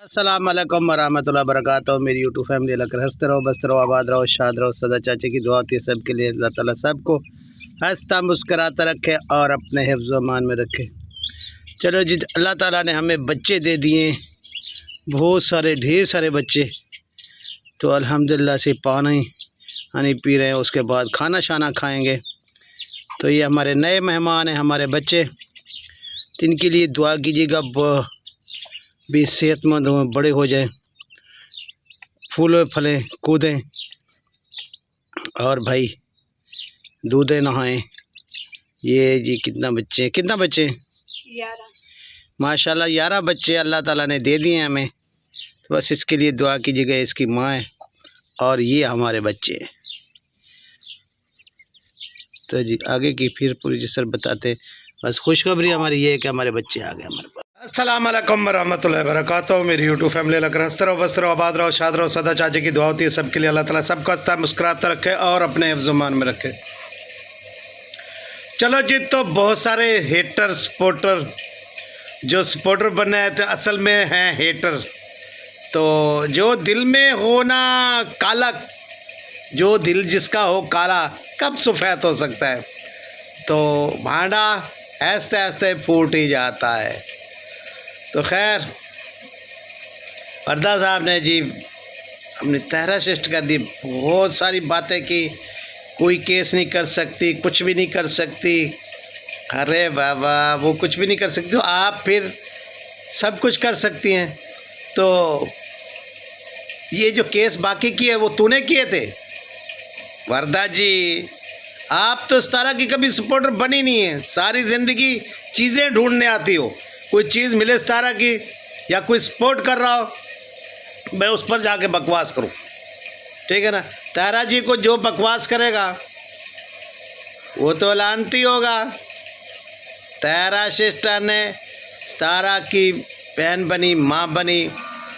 अस्सलाम वालेकुम वरहमतुल्लाहि वबरकातुहू। मेरी यूट्यूब फैमिली अलग हंसते रहो, बसते रहो, आबाद रहो, शाद रहो। सदा चाचे की दुआ होती है सबके लिए। अल्लाह ताला सबको हंसता मुस्कराता रखे और अपने हिफ्ज़ अमान में रखे। चलो जी, अल्लाह ताला ने हमें बच्चे दे दिए, बहुत सारे, ढेर सारे बच्चे। तो अल्हम्दुलिल्लाह से पानी पी रहे हैं, उसके बाद खाना शाना खाएँगे। तो ये हमारे नए मेहमान हैं, हमारे बच्चे। जिनके लिए दुआ कीजिएगा, भी सेहतमंद हों, बड़े हो जाएं, फूलें फलें, कूदें और भाई दूधे नहाएं। ये जी कितना बच्चे 11 माशाल्लाह 11 बच्चे अल्लाह ताला ने दे दिए हमें। तो बस इसके लिए दुआ कीजिएगा। इसकी माँ है और ये हमारे बच्चे हैं। तो जी आगे की फिर पूरी जिसर बताते। बस खुशखबरी हमारी ये है कि हमारे बच्चे आ गए हमारे पास। अस्सलाम वालेकुम वरहमतुल्लाहि वबरकातुहू। मेरी यूट्यूब फैमिली लग हंसते रहो, बसते रहो, आबाद रहो, शाद रहो। सदा चाचे की दुआ होती है सबके लिए। अल्लाह ताला सबको हंसता मुस्कुराता रखे और अपने हिफ्ज़-ओ-मान में रखे। चलो जी, तो बहुत सारे हेटर सपोर्टर जो सपोर्टर बने हैं तो असल में हैं हेटर। तो जो दिल में हो ना काला, जो दिल जिसका हो काला, कब सफ़ेद हो सकता है। तो भांडा ऐसे ऐसे फूट ही जाता है। तो खैर, पर्दा साहब ने जी अपनी तहरा शिष्ट कर दी, बहुत सारी बातें की। कोई केस नहीं कर सकती, कुछ भी नहीं कर सकती। अरे बाबा, वो कुछ भी नहीं कर सकती तो आप फिर सब कुछ कर सकती हैं। तो ये जो केस बाकी किए वो तूने किए थे वर्दा जी। आप तो सितारा की कभी सपोर्टर बनी नहीं है, सारी ज़िंदगी चीज़ें ढूंढने आती हो। कोई चीज़ मिले सितारा की या कोई सपोर्ट कर रहा हो, मैं उस पर जाके बकवास करूं, ठीक है ना। तारा जी को जो बकवास करेगा वो तो लानती होगा। तारा सिस्टर ने सितारा की बहन बनी, माँ बनी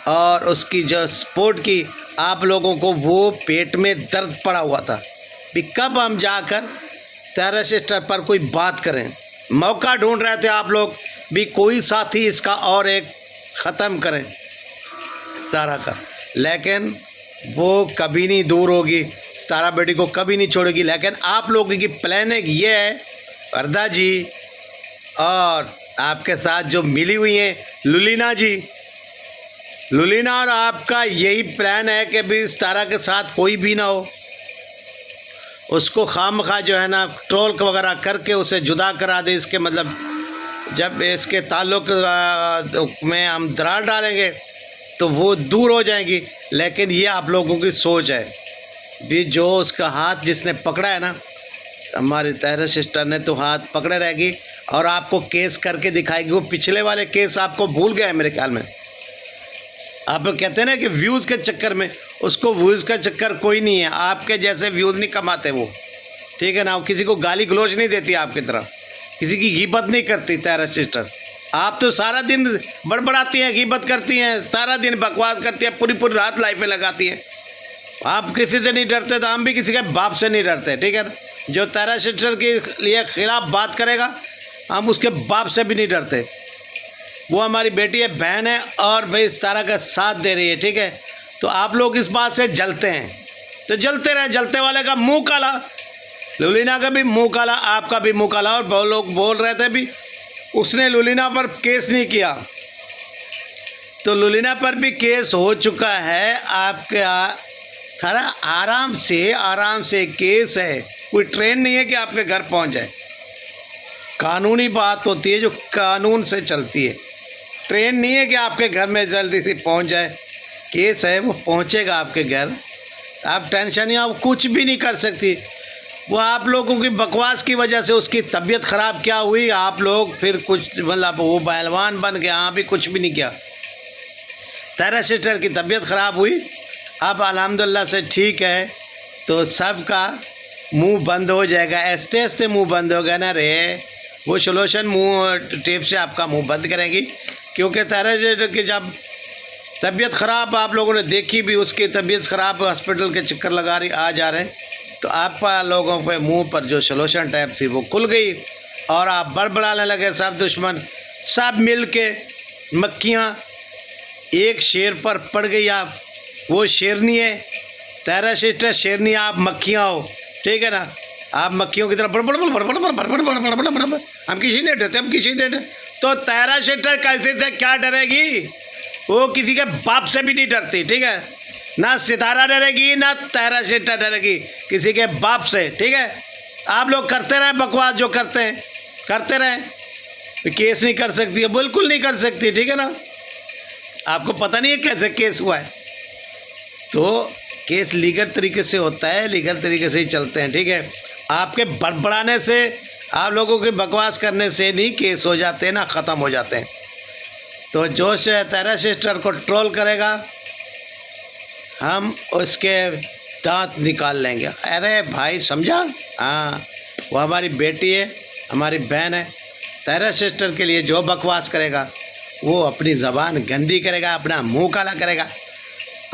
और उसकी जो सपोर्ट की आप लोगों को, वो पेट में दर्द पड़ा हुआ था भी कब हम जाकर तारा सिस्टर पर कोई बात करें। मौका ढूंढ रहे थे आप लोग भी, कोई साथी इसका और एक ख़त्म करें सितारा का, लेकिन वो कभी नहीं दूर होगी। सितारा बेटी को कभी नहीं छोड़ेगी। लेकिन आप लोगों की प्लानिंग ये है वर्दा जी और आपके साथ जो मिली हुई हैं लुलीना जी, लुलीना और आपका यही प्लान है कि भी सितारा के साथ कोई भी ना हो, उसको खामखा जो है ना ट्रोल वगैरह करके उसे जुदा करा दे। इसके मतलब जब इसके ताल्लुक़ में हम दरार डालेंगे तो वो दूर हो जाएंगी। लेकिन ये आप लोगों की सोच है भी, जो उसका हाथ जिसने पकड़ा है ना, हमारी तहरा सिस्टर ने, तो हाथ पकड़े रहेगी और आपको केस करके दिखाएगी। वो पिछले वाले केस आपको भूल गए मेरे ख्याल में। आप लोग कहते हैं ना कि व्यूज़ के चक्कर में, उसको व्यूज़ का चक्कर कोई नहीं है। आपके जैसे व्यूज़ नहीं कमाते वो, ठीक है ना। वो किसी को गाली गलौज नहीं देती आपकी तरह, किसी की गीबत नहीं करती तहरा सिस्टर। आप तो सारा दिन बड़बड़ाती हैं, गीबत करती हैं, सारा दिन बकवास करती हैं, पूरी पूरी रात लाइफें लगाती हैं। आप किसी से नहीं डरते तो हम भी किसी के बाप से नहीं डरते, ठीक है ना। जो तहरा सिस्टर के लिए ख़िलाफ़ बात करेगा, हम उसके बाप से भी नहीं डरते। वो हमारी बेटी है, बहन है और भाई सितारा का साथ दे रही है, ठीक है। तो आप लोग इस बात से जलते हैं तो जलते रहे, जलते वाले का मुंह काला। लुलीना का भी मुंह काला, आपका भी मुंह काला। और बहुत लोग बोल रहे थे भी उसने लुलीना पर केस नहीं किया, तो लुलीना पर भी केस हो चुका है। आपके थारा आराम से केस है, कोई ट्रेन नहीं है कि आपके घर पहुंच जाए। कानूनी बात होती है जो कानून से चलती है, ट्रेन नहीं है कि आपके घर में जल्दी से पहुंच जाए। केस है, वो पहुंचेगा आपके घर। आप टेंशन नहीं, आप कुछ भी नहीं कर सकती। वो आप लोगों की बकवास की वजह से उसकी तबीयत ख़राब क्या हुई, आप लोग फिर कुछ मतलब वो पहलवान बन गए, यहाँ भी कुछ भी नहीं किया। तहरा सिस्टर की तबीयत ख़राब हुई, अब अल्हम्दुलिल्लाह से ठीक है, तो सबका मुंह बंद हो जाएगा। ऐसे ऐसे मुंह बंद हो गया ना रे, वो सोल्यूशन मुंह टेप से आपका मुंह बंद करेंगी। क्योंकि तहरा सिस्टर की जब तबीयत ख़राब आप लोगों ने देखी भी, उसकी तबीयत ख़राब, हॉस्पिटल के चक्कर लगा रही आ जा रहे हैं, तो आप लोगों पे मुंह पर जो सोल्यूशन टैप थी वो खुल गई और आप बड़बड़ाने लगे। सब दुश्मन सब मिल के मक्खियाँ एक शेर पर पड़ गई आप, वो शेरनी है। तारा सिस्टर शेरनी, आप मक्खियाँ हो, ठीक है ना। आप मक्खियों की तरह बड़ बड़ बड़ बड़ बड़ बड़ बड़ बड़ बड़ बड़ बड़ बड़, हम किसी नहीं डरते, हम किसी नहीं डरते। तो तारा सिस्टर कैसे से क्या डरेगी? वो किसी के बाप से भी नहीं डरती, ठीक है ना। सितारा डरेगी ना तारा सिस्टर डरेगी किसी के बाप से, ठीक है। आप लोग करते रहे बकवास, जो करते हैं करते रहे। तो केस नहीं कर सकती है, बिल्कुल नहीं कर सकती, ठीक है ना। आपको पता नहीं है कैसे केस हुआ है। तो केस लीगल तरीके से होता है, लीगल तरीके से ही चलते हैं, ठीक है। आपके बड़बड़ाने से, आप लोगों के बकवास करने से नहीं केस हो जाते हैं ना, ख़त्म हो जाते हैं। तो जो से तारा सिस्टर को ट्रोल करेगा, हम उसके दांत निकाल लेंगे। अरे भाई समझा? हाँ, वो हमारी बेटी है, हमारी बहन है। तारा सिस्टर के लिए जो बकवास करेगा, वो अपनी ज़बान गंदी करेगा, अपना मुंह काला करेगा,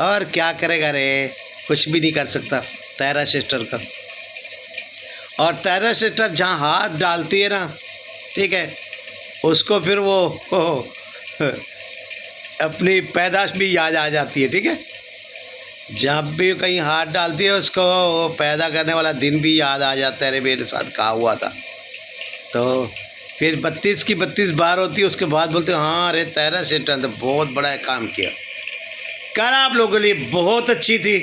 और क्या करेगा रे? कुछ भी नहीं कर सकता तारा सिस्टर का। और तारा सिस्टर जहाँ हाथ डालती है ना, ठीक है, उसको फिर वो अपनी पैदाश भी याद आ जाती है, ठीक है। जब भी कहीं हाथ डालती है, उसको वो पैदा करने वाला दिन भी याद आ जाता है, अरे मेरे साथ कहा हुआ था। तो फिर 32 की 32 बार होती है, उसके बाद बोलते हैं हाँ अरे तारा सिस्टर ने तो बहुत बड़ा काम किया। कर आप लोगों के लिए बहुत अच्छी थी,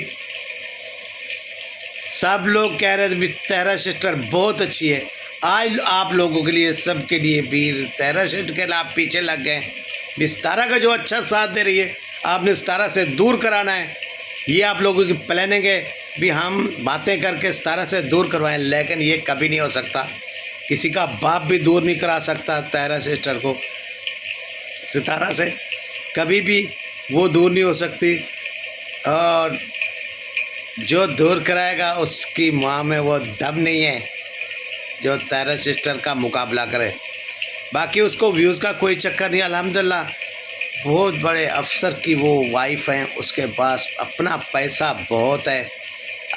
सब लोग कह रहे थे तारा सिस्टर बहुत अच्छी है। आज आप लोगों के लिए, सबके लिए भी तारा सिस्टर के लिए आप पीछे लग गए। सितारा का जो अच्छा साथ दे रही है, आपने सितारा से दूर कराना है। ये आप लोगों की प्लानिंग है भी हम बातें करके सितारा से दूर करवाएं, लेकिन ये कभी नहीं हो सकता। किसी का बाप भी दूर नहीं करा सकता तारा सिस्टर को सितारा से, कभी भी वो दूर नहीं हो सकती। और जो दूर कराएगा उसकी माँ में वो दम नहीं है जो तारा सिस्टर का मुकाबला करे। बाकी उसको व्यूज़ का कोई चक्कर नहीं, अल्हम्दुलिल्लाह बहुत बड़े अफसर की वो वाइफ हैं, उसके पास अपना पैसा बहुत है,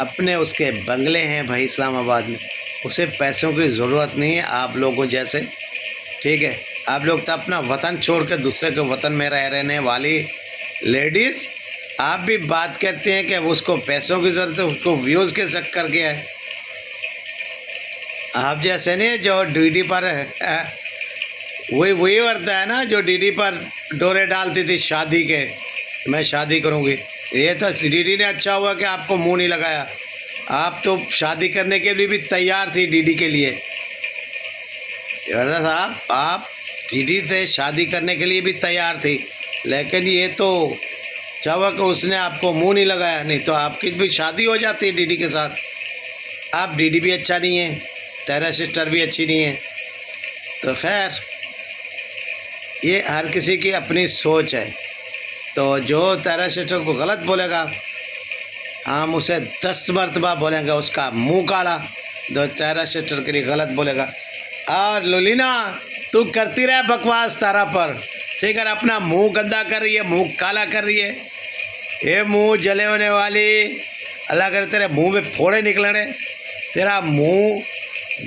अपने उसके बंगले हैं भाई इस्लामाबाद में, उसे पैसों की ज़रूरत नहीं है आप लोगों जैसे, ठीक है। आप लोग तो अपना वतन छोड़ कर दूसरे के वतन में रहने वाली लेडीज़, आप भी बात करते हैं कि उसको पैसों की ज़रूरत है, उसको व्यूज़ के चक्कर के है। आप जैसे नहीं जो डीडी पर वही वर्ता है ना, जो डीडी पर डोरे डालती थी शादी के, मैं शादी करूँगी। ये तो डीडी ने अच्छा हुआ कि आपको मुंह नहीं लगाया, आप तो शादी करने के लिए भी तैयार थी डीडी के लिए। साहब आप डीडी से शादी करने के लिए भी तैयार थी, लेकिन ये तो चाहा कि उसने आपको मुंह नहीं लगाया, नहीं तो आपकी भी शादी हो जाती है डीडी के साथ। आप डीडी भी अच्छा नहीं है, तारा सिस्टर भी अच्छी नहीं है। तो खैर ये हर किसी की अपनी सोच है। तो जो तारा सिस्टर को गलत बोलेगा, हम उसे 10 मरतबा बोलेंगे उसका मुंह काला, जो तारा सिस्टर के लिए गलत बोलेगा। और लुलीना तू करती रहे बकवास तारा पर, ठीक है, अपना मुंह गंदा कर रही है, मुंह काला कर रही है। ये मुंह जले होने वाली, अल्लाह करे तेरे मुंह में फोड़े निकलने, तेरा मुंह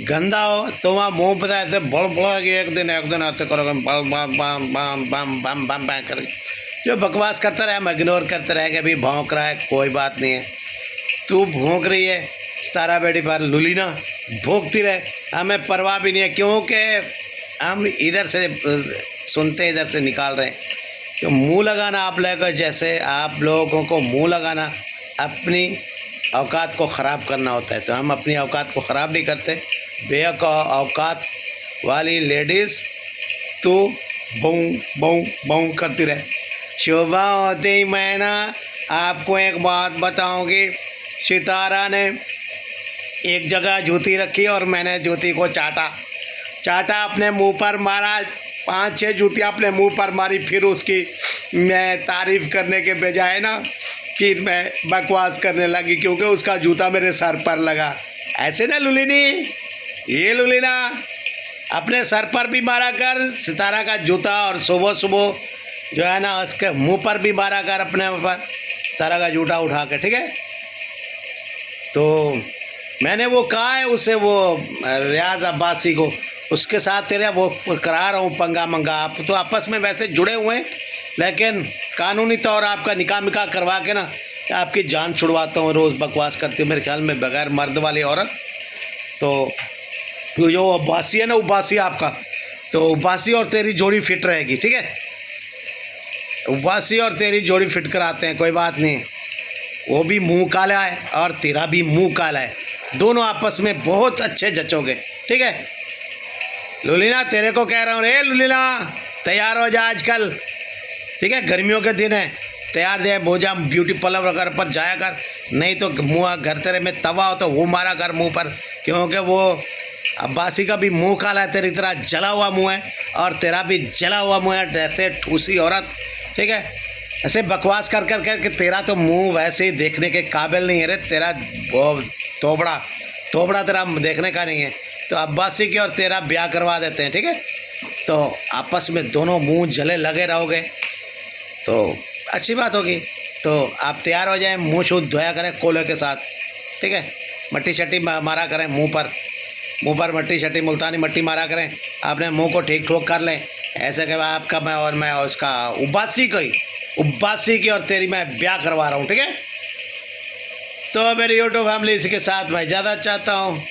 गंदा हो तो वहाँ मुँह पता ऐसे बड़ बड़ा कि एक दिन ऐसे करोगे बम बम बम बम बम बम बम बम कर, जो बकवास करता रहे हम इग्नोर करते रहे कि अभी भौंक रहा है, कोई बात नहीं है। तू भौंक रही है तारा बेटी पर, लुलीना भौंकती रहे, हमें परवाह भी नहीं है, क्योंकि हम इधर से सुनते इधर से निकाल रहे हैं। तो मुँह लगाना आप लोगों, जैसे आप लोगों को मुँह लगाना अपनी औकात को ख़राब करना होता है, तो हम अपनी औकात को ख़राब नहीं करते। औकात वाली लेडीज़ तो बूं बूं बूं करती रहे। सुबह होते ही मैं ना आपको एक बात बताऊंगी, सितारा ने एक जगह जूती रखी और मैंने जूती को चाटा अपने मुंह पर मारा, 5-6 जूतियाँ अपने मुंह पर मारी, फिर उसकी मैं तारीफ़ करने के बजाय ना फिर मैं बकवास करने लगी, क्योंकि उसका जूता मेरे सर पर लगा। ऐसे ना लुलिनी, ये लुलीना अपने सर पर भी मारा कर सितारा का जूता, और सुबह सुबह जो है ना उसके मुंह पर भी मारा कर अपने पर सितारा का जूता उठा के, ठीक है। तो मैंने वो कहा है उसे, वो रियाज अब्बासी को, उसके साथ तेरा वो करा रहा हूँ पंगा मंगा। आप तो आपस में वैसे जुड़े हुए हैं, लेकिन कानूनी तौर आपका निकाह मिकाह करवा के ना आपकी जान छुड़वाता हूँ। रोज़ बकवास करती है मेरे ख्याल में बगैर मर्द वाली औरत। तो जो उबासी है ना, उबासी आपका, तो उबासी और तेरी जोड़ी फिट रहेगी, ठीक है। उबासी और तेरी जोड़ी फिट कराते हैं, कोई बात नहीं। वो भी मुंह काला है और तेरा भी मुंह काला है, दोनों आपस में बहुत अच्छे जचोगे, ठीक है। लुलीना तेरे को कह रहा हूँ, रे लुलीना तैयार हो जा आजकल, ठीक है। गर्मियों के दिन है, तैयार दे मोजा ब्यूटी पार्लर वगैरह पर जाया कर, नहीं तो मुँह घर तेरे में तवा हो तो वो मारा कर मुंह पर, क्योंकि वो अब्बासी का भी मुंह काला है, तेरी तरह जला हुआ मुंह है और तेरा भी जला हुआ मुंह है, जैसे ठूसी औरत, ठीक है। ऐसे बकवास कर कर कर के तेरा तो मुंह वैसे ही देखने के काबिल नहीं है रे, तेरा वो तोबड़ा तेरा देखने का नहीं है। तो अब्बासी की और तेरा ब्याह करवा देते हैं, ठीक है। तो आपस में दोनों मुंह जले लगे रहोगे तो अच्छी बात होगी। तो आप तैयार हो जाएं, मुंह शुद्ध धोया करें कोले के साथ, ठीक है। मट्टी शट्टी मारा करें मुंह पर मट्टी शट्टी मुल्तानी मट्टी मारा करें, अपने मुंह को ठीक ठोक कर लें, ऐसे कि आपका मैं और मैं उसका उबासी की और तेरी मैं ब्याह करवा रहा हूँ, ठीक है। तो मेरी यूट्यूब फैमिली इसके साथ मैं ज़्यादा चाहता हूँ,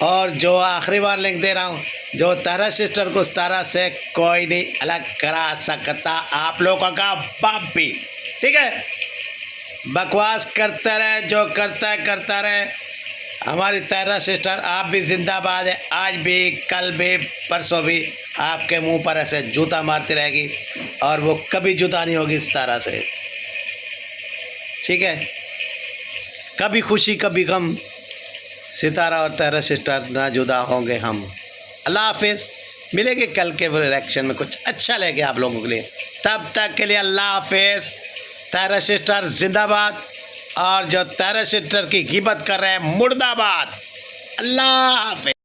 और जो आखिरी बार लिंक दे रहा हूँ, जो तारा सिस्टर को तारा से कोई नहीं अलग करा सकता, आप लोगों का बाप भी, ठीक है। बकवास करता रहे, जो करता रहे। हमारी तारा सिस्टर आप भी जिंदाबाद है, आज भी, कल भी, परसों भी आपके मुंह पर ऐसे जूता मारती रहेगी और वो कभी जुदा नहीं होगी इस तरह से, ठीक है। कभी खुशी कभी गम, सितारा और तारा सिस्टर ना जुदा होंगे हम। अल्लाह हाफिज़, मिलेंगे कल के रिएक्शन में कुछ अच्छा लेके आप लोगों के लिए, तब तक के लिए अल्लाह हाफिज़। तारा सिस्टर जिंदाबाद, और जो तारा सिस्टर की गिबत कर रहे हैं मुर्दाबाद। अल्लाह हाफिज़।